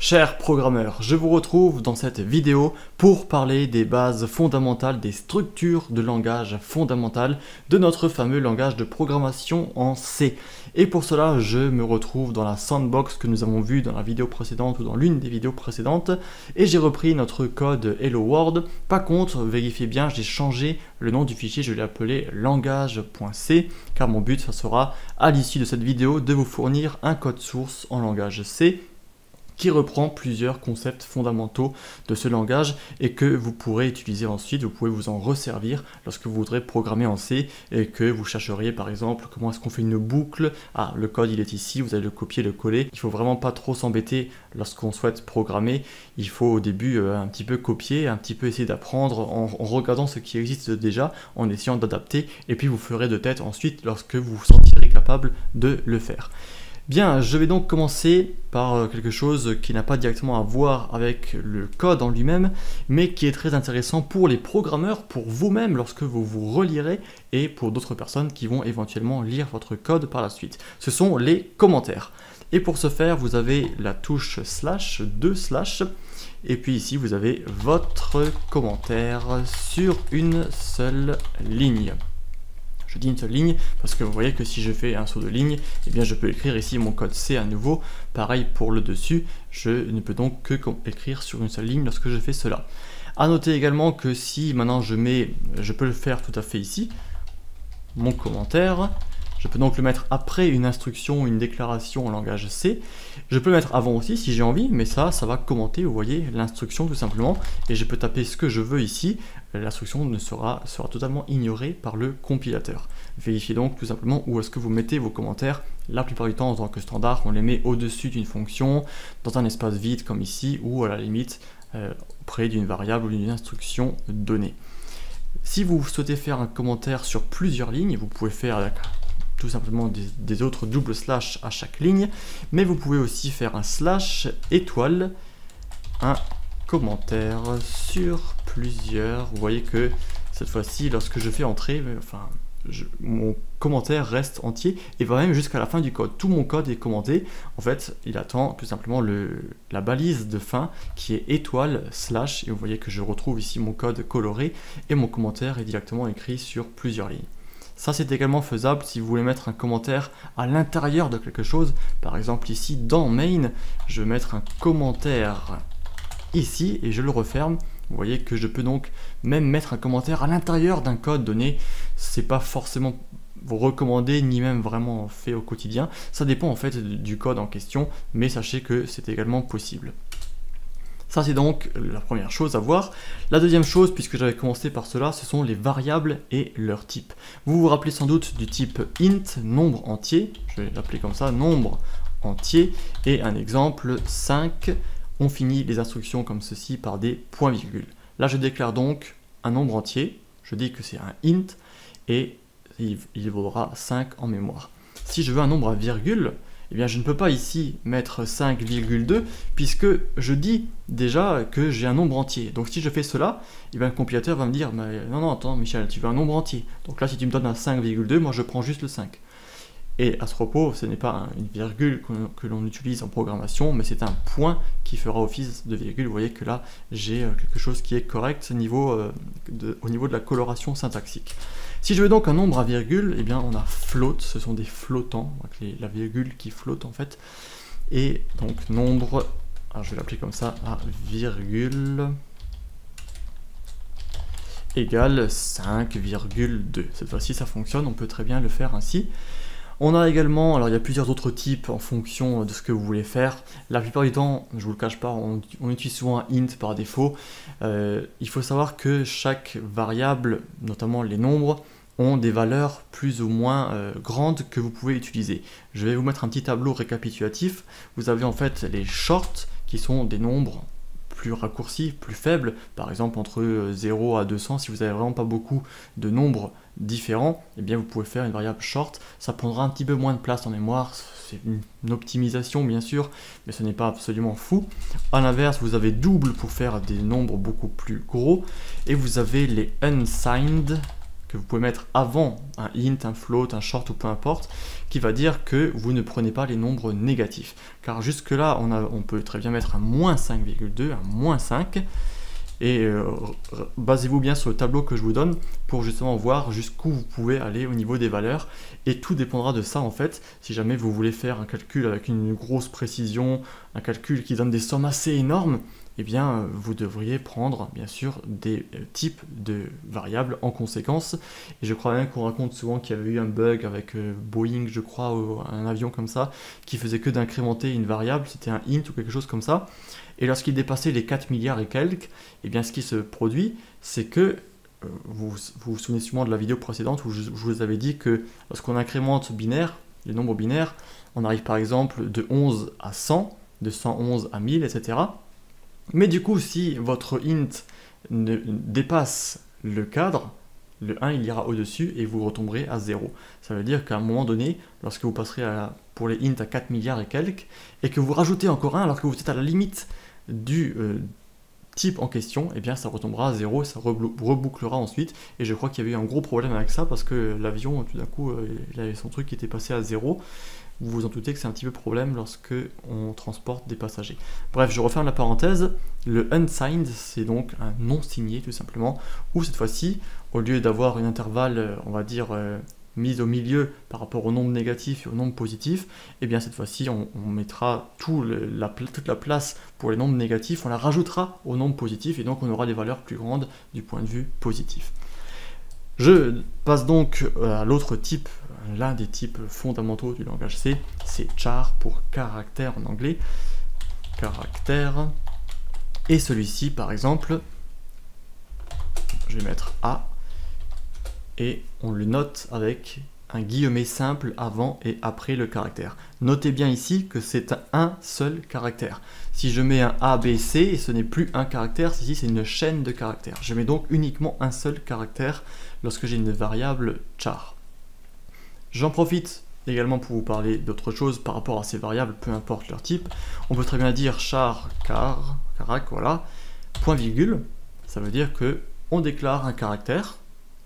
Chers programmeurs, je vous retrouve dans cette vidéo pour parler des bases fondamentales, des structures de langage fondamentales de notre fameux langage de programmation en C. Et pour cela, je me retrouve dans la sandbox que nous avons vue dans la vidéo précédente ou dans l'une des vidéos précédentes et j'ai repris notre code Hello World. Par contre, vérifiez bien, j'ai changé le nom du fichier, je l'ai appelé langage.c car mon but, ça sera à l'issue de cette vidéo de vous fournir un code source en langage C qui reprend plusieurs concepts fondamentaux de ce langage et que vous pourrez utiliser ensuite, vous pouvez vous en resservir lorsque vous voudrez programmer en C et que vous chercheriez par exemple comment est-ce qu'on fait une boucle. Ah, le code il est ici, vous allez le copier, le coller. Il faut vraiment pas trop s'embêter lorsqu'on souhaite programmer. Il faut au début un petit peu copier, un petit peu essayer d'apprendre en regardant ce qui existe déjà, en essayant d'adapter et puis vous ferez de tête ensuite lorsque vous vous sentirez capable de le faire. Bien, je vais donc commencer par quelque chose qui n'a pas directement à voir avec le code en lui-même, mais qui est très intéressant pour les programmeurs, pour vous-même lorsque vous vous relirez, et pour d'autres personnes qui vont éventuellement lire votre code par la suite. Ce sont les commentaires. Et pour ce faire, vous avez la touche slash, 2 slash, et puis ici vous avez votre commentaire sur une seule ligne. Je dis une seule ligne parce que vous voyez que si je fais un saut de ligne, eh bien je peux écrire ici mon code C à nouveau. Pareil pour le dessus, je ne peux donc que écrire sur une seule ligne lorsque je fais cela. A noter également que si maintenant je peux le faire tout à fait ici, mon commentaire. Je peux donc le mettre après une instruction, une déclaration en langage C. Je peux le mettre avant aussi si j'ai envie, mais ça va commenter, vous voyez, l'instruction tout simplement. Et je peux taper ce que je veux ici. L'instruction sera totalement ignorée par le compilateur. Vérifiez donc tout simplement où est-ce que vous mettez vos commentaires. La plupart du temps, en tant que standard, on les met au-dessus d'une fonction, dans un espace vide comme ici, ou à la limite auprès d'une variable ou d'une instruction donnée. Si vous souhaitez faire un commentaire sur plusieurs lignes, vous pouvez faire tout simplement des autres double slash à chaque ligne, mais vous pouvez aussi faire un slash étoile, un commentaire sur plusieurs. Vous voyez que cette fois-ci, lorsque je fais entrer, mon commentaire reste entier et va même jusqu'à la fin du code. Tout mon code est commenté. En fait, il attend tout simplement la balise de fin qui est étoile slash et vous voyez que je retrouve ici mon code coloré et mon commentaire est directement écrit sur plusieurs lignes. Ça, c'est également faisable si vous voulez mettre un commentaire à l'intérieur de quelque chose. Par exemple, ici, dans main, je vais mettre un commentaire ici et je le referme. Vous voyez que je peux donc même mettre un commentaire à l'intérieur d'un code donné. C'est pas forcément recommandé ni même vraiment fait au quotidien. Ça dépend en fait du code en question, mais sachez que c'est également possible. Ça, c'est donc la première chose à voir. La deuxième chose, puisque j'avais commencé par cela, ce sont les variables et leur type. Vous vous rappelez sans doute du type int, nombre entier. Je vais l'appeler comme ça, nombre entier. Et un exemple, 5. On finit les instructions comme ceci par des points-virgules. Là, je déclare donc un nombre entier. Je dis que c'est un int et il vaudra 5 en mémoire. Si je veux un nombre à virgule, eh bien, je ne peux pas ici mettre 5,2 puisque je dis déjà que j'ai un nombre entier. Donc si je fais cela, eh bien, le compilateur va me dire non, attends Michel, tu veux un nombre entier. Donc là, si tu me donnes un 5,2, moi je prends juste le 5. Et à ce propos, ce n'est pas une virgule que l'on utilise en programmation, mais c'est un point qui fera office de virgule. Vous voyez que là, j'ai quelque chose qui est correct au niveau de la coloration syntaxique. Si je veux donc un nombre à virgule, eh bien on a float, ce sont des flottants, la virgule qui flotte en fait. Et donc nombre, je vais l'appeler comme ça, à virgule égale 5,2. Cette fois-ci ça fonctionne, on peut très bien le faire ainsi. On a également, alors il y a plusieurs autres types en fonction de ce que vous voulez faire. La plupart du temps, je vous le cache pas, on utilise souvent un int par défaut. Il faut savoir que chaque variable, notamment les nombres, ont des valeurs plus ou moins grandes que vous pouvez utiliser. Je vais vous mettre un petit tableau récapitulatif. Vous avez en fait les shorts qui sont des nombres plus raccourcis, plus faibles, par exemple entre 0 à 200, si vous n'avez vraiment pas beaucoup de nombres différents, eh bien vous pouvez faire une variable short, ça prendra un petit peu moins de place en mémoire, c'est une optimisation bien sûr, mais ce n'est pas absolument fou. A l'inverse, vous avez double pour faire des nombres beaucoup plus gros, et vous avez les unsigned que vous pouvez mettre avant un int, un float, un short ou peu importe, qui va dire que vous ne prenez pas les nombres négatifs. Car jusque là, on peut très bien mettre un moins 5,2, un moins 5, et basez-vous bien sur le tableau que je vous donne pour justement voir jusqu'où vous pouvez aller au niveau des valeurs, et tout dépendra de ça en fait. Si jamais vous voulez faire un calcul avec une grosse précision, un calcul qui donne des sommes assez énormes, eh bien vous devriez prendre bien sûr des types de variables en conséquence. Et je crois bien qu'on raconte souvent qu'il y avait eu un bug avec Boeing, je crois, ou un avion comme ça, qui faisait que d'incrémenter une variable, c'était un int ou quelque chose comme ça. Et lorsqu'il dépassait les 4 milliards et quelques, eh bien ce qui se produit, c'est que, vous vous souvenez sûrement de la vidéo précédente où je vous avais dit que lorsqu'on incrémente binaire, les nombres binaires, on arrive par exemple de 11 à 100, de 111 à 1000, etc. Mais du coup, si votre int dépasse le cadre, le 1 il ira au-dessus et vous retomberez à 0. Ça veut dire qu'à un moment donné, lorsque vous passerez pour les int à 4 milliards et quelques, et que vous rajoutez encore un alors que vous êtes à la limite du type en question, eh bien ça retombera à 0 et ça rebouclera ensuite. Et je crois qu'il y avait eu un gros problème avec ça parce que l'avion, tout d'un coup, il avait son truc qui était passé à 0. Vous vous en doutez que c'est un petit peu problème lorsque on transporte des passagers. Bref, je referme la parenthèse. Le unsigned, c'est donc un non signé tout simplement, où cette fois-ci, au lieu d'avoir une intervalle, on va dire, mise au milieu par rapport au nombre négatif et au nombre positif, et bien cette fois-ci, on mettra toute la place pour les nombres négatifs, on la rajoutera au nombre positif, et donc on aura des valeurs plus grandes du point de vue positif. Je passe donc à l'autre type, l'un des types fondamentaux du langage C, c'est char pour caractère en anglais, caractère, et celui-ci par exemple, je vais mettre A, et on le note avec un guillemet simple avant et après le caractère. Notez bien ici que c'est un seul caractère. Si je mets un A, B, C, ce n'est plus un caractère, ici c'est une chaîne de caractères. Je mets donc uniquement un seul caractère lorsque j'ai une variable char. J'en profite également pour vous parler d'autre chose par rapport à ces variables, peu importe leur type. On peut très bien dire char, carac, voilà, point virgule, ça veut dire que on déclare un caractère,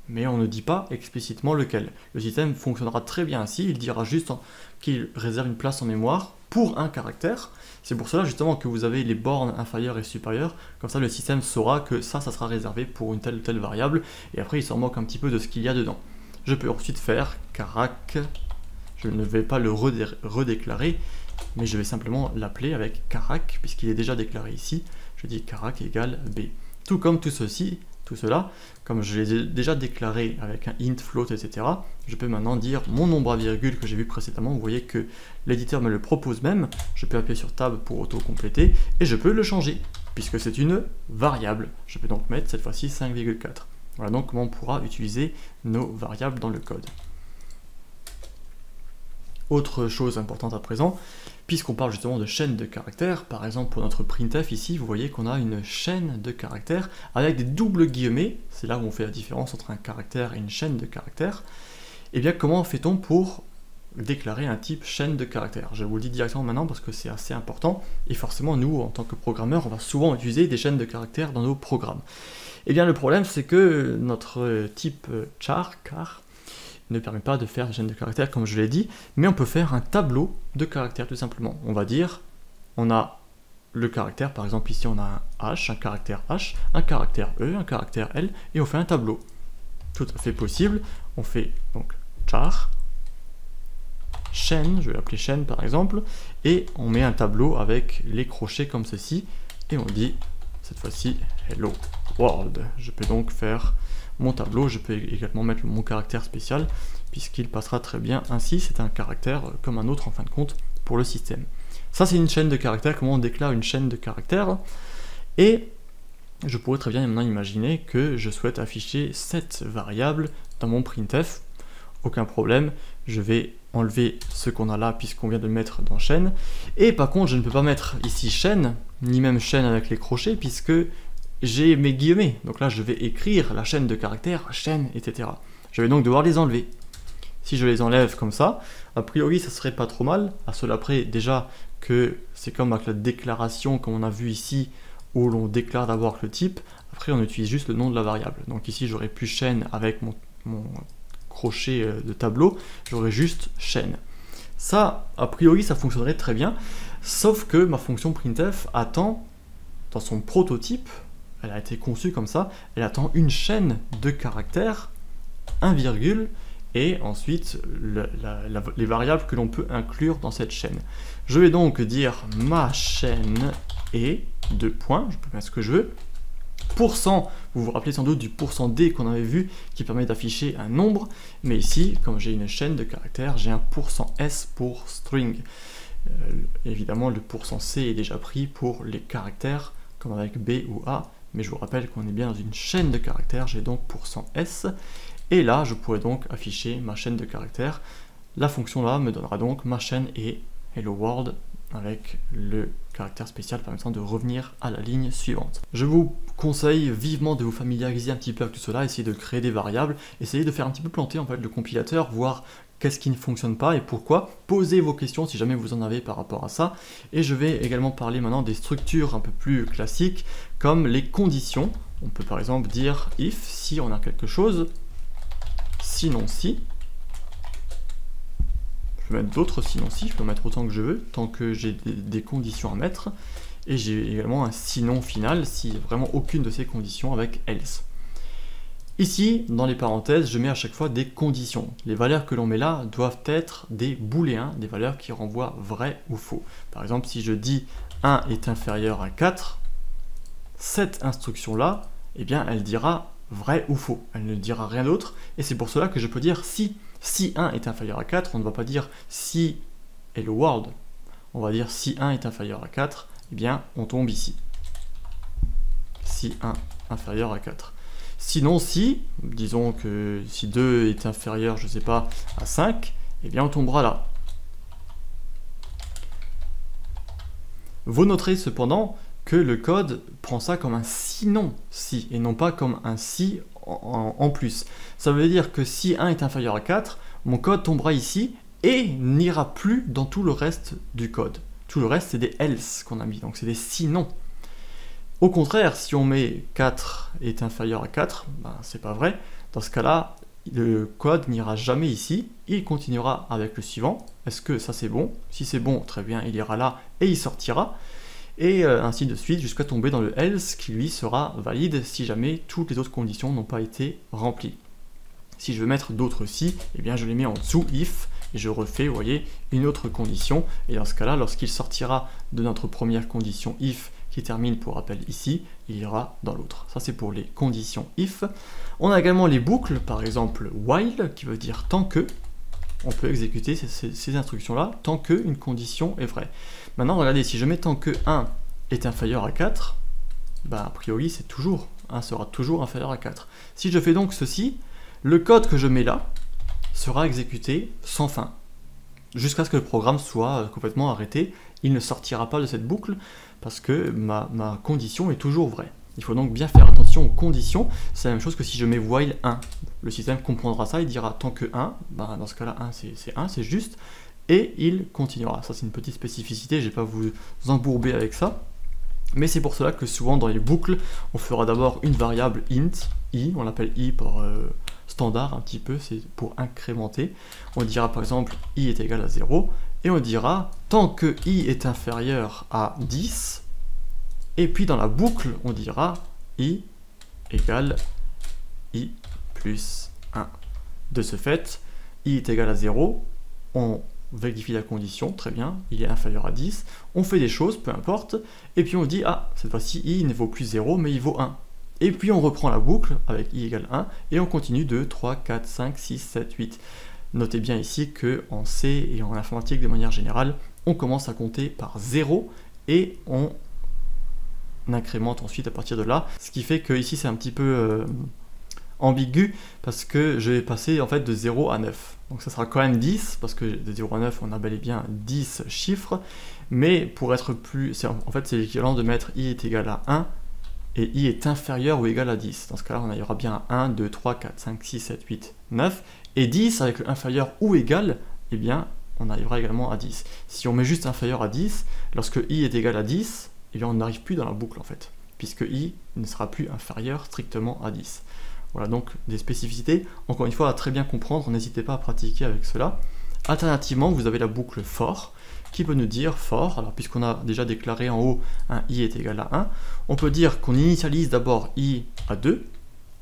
mais on ne dit pas explicitement lequel. Le système fonctionnera très bien ainsi, il dira juste qu'il réserve une place en mémoire pour un caractère. C'est pour cela justement que vous avez les bornes inférieures et supérieures, comme ça le système saura que ça sera réservé pour une telle ou telle variable, et après il s'en moque un petit peu de ce qu'il y a dedans. Je peux ensuite faire carac, je ne vais pas le redéclarer, mais je vais simplement l'appeler avec carac, puisqu'il est déjà déclaré ici, je dis carac égale B. Tout comme tout cela, comme je les ai déjà déclarés avec un int, float, etc., je peux maintenant dire mon nombre à virgule que j'ai vu précédemment. Vous voyez que l'éditeur me le propose même. Je peux appuyer sur Tab pour auto-compléter et je peux le changer puisque c'est une variable. Je peux donc mettre cette fois-ci 5,4. Voilà donc comment on pourra utiliser nos variables dans le code. Autre chose importante à présent, puisqu'on parle justement de chaîne de caractères, par exemple pour notre printf ici, vous voyez qu'on a une chaîne de caractères avec des doubles guillemets, c'est là où on fait la différence entre un caractère et une chaîne de caractères. Et bien comment fait-on pour déclarer un type chaîne de caractères? Je vous le dis directement maintenant parce que c'est assez important, et forcément nous en tant que programmeurs, on va souvent utiliser des chaînes de caractères dans nos programmes. Et bien le problème c'est que notre type char ne permet pas de faire des chaînes de caractères comme je l'ai dit, mais on peut faire un tableau de caractères tout simplement. On va dire, on a le caractère, par exemple ici on a un H, un caractère H, un caractère E, un caractère L, et on fait un tableau. Tout à fait possible, on fait donc char, chaîne, je vais l'appeler chaîne par exemple, et on met un tableau avec les crochets comme ceci, et on dit cette fois-ci hello world. Je peux donc faire mon tableau, je peux également mettre mon caractère spécial puisqu'il passera très bien ainsi, c'est un caractère comme un autre en fin de compte pour le système. Ça c'est une chaîne de caractères, comment on déclare une chaîne de caractères, et je pourrais très bien maintenant imaginer que je souhaite afficher cette variable dans mon printf, aucun problème, je vais enlever ce qu'on a là puisqu'on vient de le mettre dans chaîne, et par contre je ne peux pas mettre ici chaîne, ni même chaîne avec les crochets puisque j'ai mes guillemets, donc là je vais écrire la chaîne de caractères, chaîne, etc. Je vais donc devoir les enlever. Si je les enlève comme ça, a priori ça serait pas trop mal, à cela près déjà que c'est comme avec la déclaration comme on a vu ici, où l'on déclare d'abord le type, après on utilise juste le nom de la variable. Donc ici j'aurais pu chaîne avec mon crochet de tableau, j'aurai juste chaîne. Ça, a priori, ça fonctionnerait très bien, sauf que ma fonction printf attend, dans son prototype, elle a été conçue comme ça, elle attend une chaîne de caractères, un virgule, et ensuite les variables que l'on peut inclure dans cette chaîne. Je vais donc dire ma chaîne est, deux points, je peux mettre ce que je veux, pourcent, vous vous rappelez sans doute du pourcent %d qu'on avait vu, qui permet d'afficher un nombre, mais ici, comme j'ai une chaîne de caractères, j'ai un pourcent %s pour string. Évidemment, le pourcent %c est déjà pris pour les caractères, comme avec b ou a, mais je vous rappelle qu'on est bien dans une chaîne de caractères, j'ai donc pourcent %s, et là, je pourrais donc afficher ma chaîne de caractères. La fonction là me donnera donc ma chaîne et hello world, avec le caractère spécial permettant de revenir à la ligne suivante. Je vous conseille vivement de vous familiariser un petit peu avec tout cela, essayer de créer des variables, essayer de faire un petit peu planter en fait le compilateur, voir qu'est-ce qui ne fonctionne pas et pourquoi. Posez vos questions si jamais vous en avez par rapport à ça. Et je vais également parler maintenant des structures un peu plus classiques, comme les conditions. On peut par exemple dire if, si on a quelque chose, sinon si. Je peux mettre d'autres sinon si, je peux mettre autant que je veux, tant que j'ai des conditions à mettre. Et j'ai également un sinon final, si vraiment aucune de ces conditions avec else. Ici, dans les parenthèses, je mets à chaque fois des conditions. Les valeurs que l'on met là doivent être des booléens, des valeurs qui renvoient vrai ou faux. Par exemple, si je dis 1 est inférieur à 4, cette instruction-là, eh bien, elle dira vrai ou faux. Elle ne dira rien d'autre, et c'est pour cela que je peux dire si. Si 1 est inférieur à 4, on ne va pas dire si hello world. On va dire si 1 est inférieur à 4, eh bien, on tombe ici. Si 1 inférieur à 4. Sinon, si, disons que si 2 est inférieur, je ne sais pas, à 5, eh bien, on tombera là. Vous noterez cependant que le code prend ça comme un sinon si, et non pas comme un si en plus. Ça veut dire que si 1 est inférieur à 4, mon code tombera ici et n'ira plus dans tout le reste du code. Tout le reste, c'est des else qu'on a mis, donc c'est des sinon. Au contraire, si on met 4 est inférieur à 4, ben, c'est pas vrai. Dans ce cas-là, le code n'ira jamais ici, il continuera avec le suivant. Est-ce que ça c'est bon? Si c'est bon, très bien, il ira là et il sortira. Et ainsi de suite jusqu'à tomber dans le else qui lui sera valide si jamais toutes les autres conditions n'ont pas été remplies. Si je veux mettre d'autres si, eh bien je les mets en dessous if et je refais, vous voyez, une autre condition. Et dans ce cas-là, lorsqu'il sortira de notre première condition if qui termine pour rappel ici, il ira dans l'autre. Ça c'est pour les conditions if. On a également les boucles, par exemple while qui veut dire tant que. On peut exécuter ces instructions-là tant qu'une condition est vraie. Maintenant, regardez, si je mets tant que 1 est inférieur à 4, bah, a priori, c'est toujours, 1 sera toujours inférieur à 4. Si je fais donc ceci, le code que je mets là sera exécuté sans fin, jusqu'à ce que le programme soit complètement arrêté. Il ne sortira pas de cette boucle parce que ma condition est toujours vraie. Il faut donc bien faire attention aux conditions. C'est la même chose que si je mets while 1. Le système comprendra ça, il dira tant que 1, ben dans ce cas-là 1 c'est 1, c'est juste, et il continuera. Ça c'est une petite spécificité, je ne vais pas vous embourber avec ça. Mais c'est pour cela que souvent dans les boucles, on fera d'abord une variable int, i, on l'appelle i pour standard un petit peu, c'est pour incrémenter. On dira par exemple i est égal à 0, et on dira tant que i est inférieur à 10, et puis dans la boucle, on dira i égale i plus 1. De ce fait, i est égal à 0, on vérifie la condition, très bien, il est inférieur à 10, on fait des choses, peu importe, et puis on dit, ah, cette fois-ci, i ne vaut plus 0, mais il vaut 1. Et puis on reprend la boucle avec i égale 1, et on continue 2, 3, 4, 5, 6, 7, 8. Notez bien ici qu'en C et en informatique de manière générale, on commence à compter par 0, et on incrémente ensuite à partir de là, ce qui fait que ici c'est un petit peu ambigu parce que je vais passer en fait de 0 à 9. Donc ça sera quand même 10 parce que de 0 à 9 on a bel et bien 10 chiffres, mais pour être plus, en fait c'est l'équivalent de mettre i est égal à 1 et i est inférieur ou égal à 10. Dans ce cas-là on aura bien 1, 2, 3, 4, 5, 6, 7, 8, 9 et 10 avec le inférieur ou égal, eh bien on arrivera également à 10. Si on met juste inférieur à 10, lorsque i est égal à 10, eh bien on n'arrive plus dans la boucle en fait, puisque i ne sera plus inférieur strictement à 10. Voilà donc des spécificités, encore une fois à très bien comprendre, n'hésitez pas à pratiquer avec cela. Alternativement, vous avez la boucle for, qui peut nous dire for, alors puisqu'on a déjà déclaré en haut un i est égal à 1, on peut dire qu'on initialise d'abord i à 2,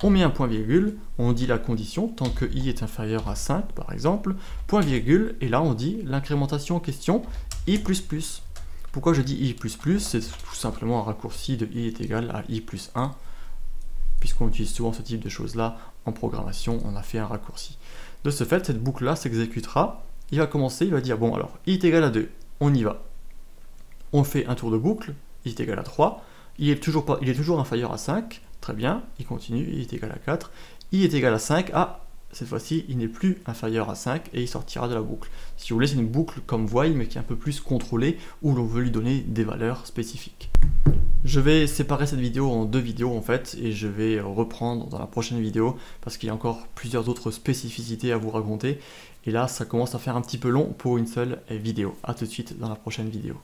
on met un point virgule, on dit la condition, tant que i est inférieur à 5 par exemple, point virgule, et là on dit l'incrémentation en question i++. Pourquoi je dis i++? C'est tout simplement un raccourci de i est égal à i plus 1, puisqu'on utilise souvent ce type de choses-là en programmation, on a fait un raccourci. De ce fait, cette boucle-là s'exécutera, il va commencer, il va dire, bon alors, i est égal à 2, on y va. On fait un tour de boucle, i est égal à 3, il est toujours inférieur à 5, très bien, il continue, i est égal à 4, i est égal à 5, ah, cette fois-ci, il n'est plus inférieur à 5 et il sortira de la boucle. Si vous voulez, c'est une boucle comme while, mais qui est un peu plus contrôlée, où l'on veut lui donner des valeurs spécifiques. Je vais séparer cette vidéo en deux vidéos en fait, et je vais reprendre dans la prochaine vidéo, parce qu'il y a encore plusieurs autres spécificités à vous raconter, et là, ça commence à faire un petit peu long pour une seule vidéo. A tout de suite dans la prochaine vidéo.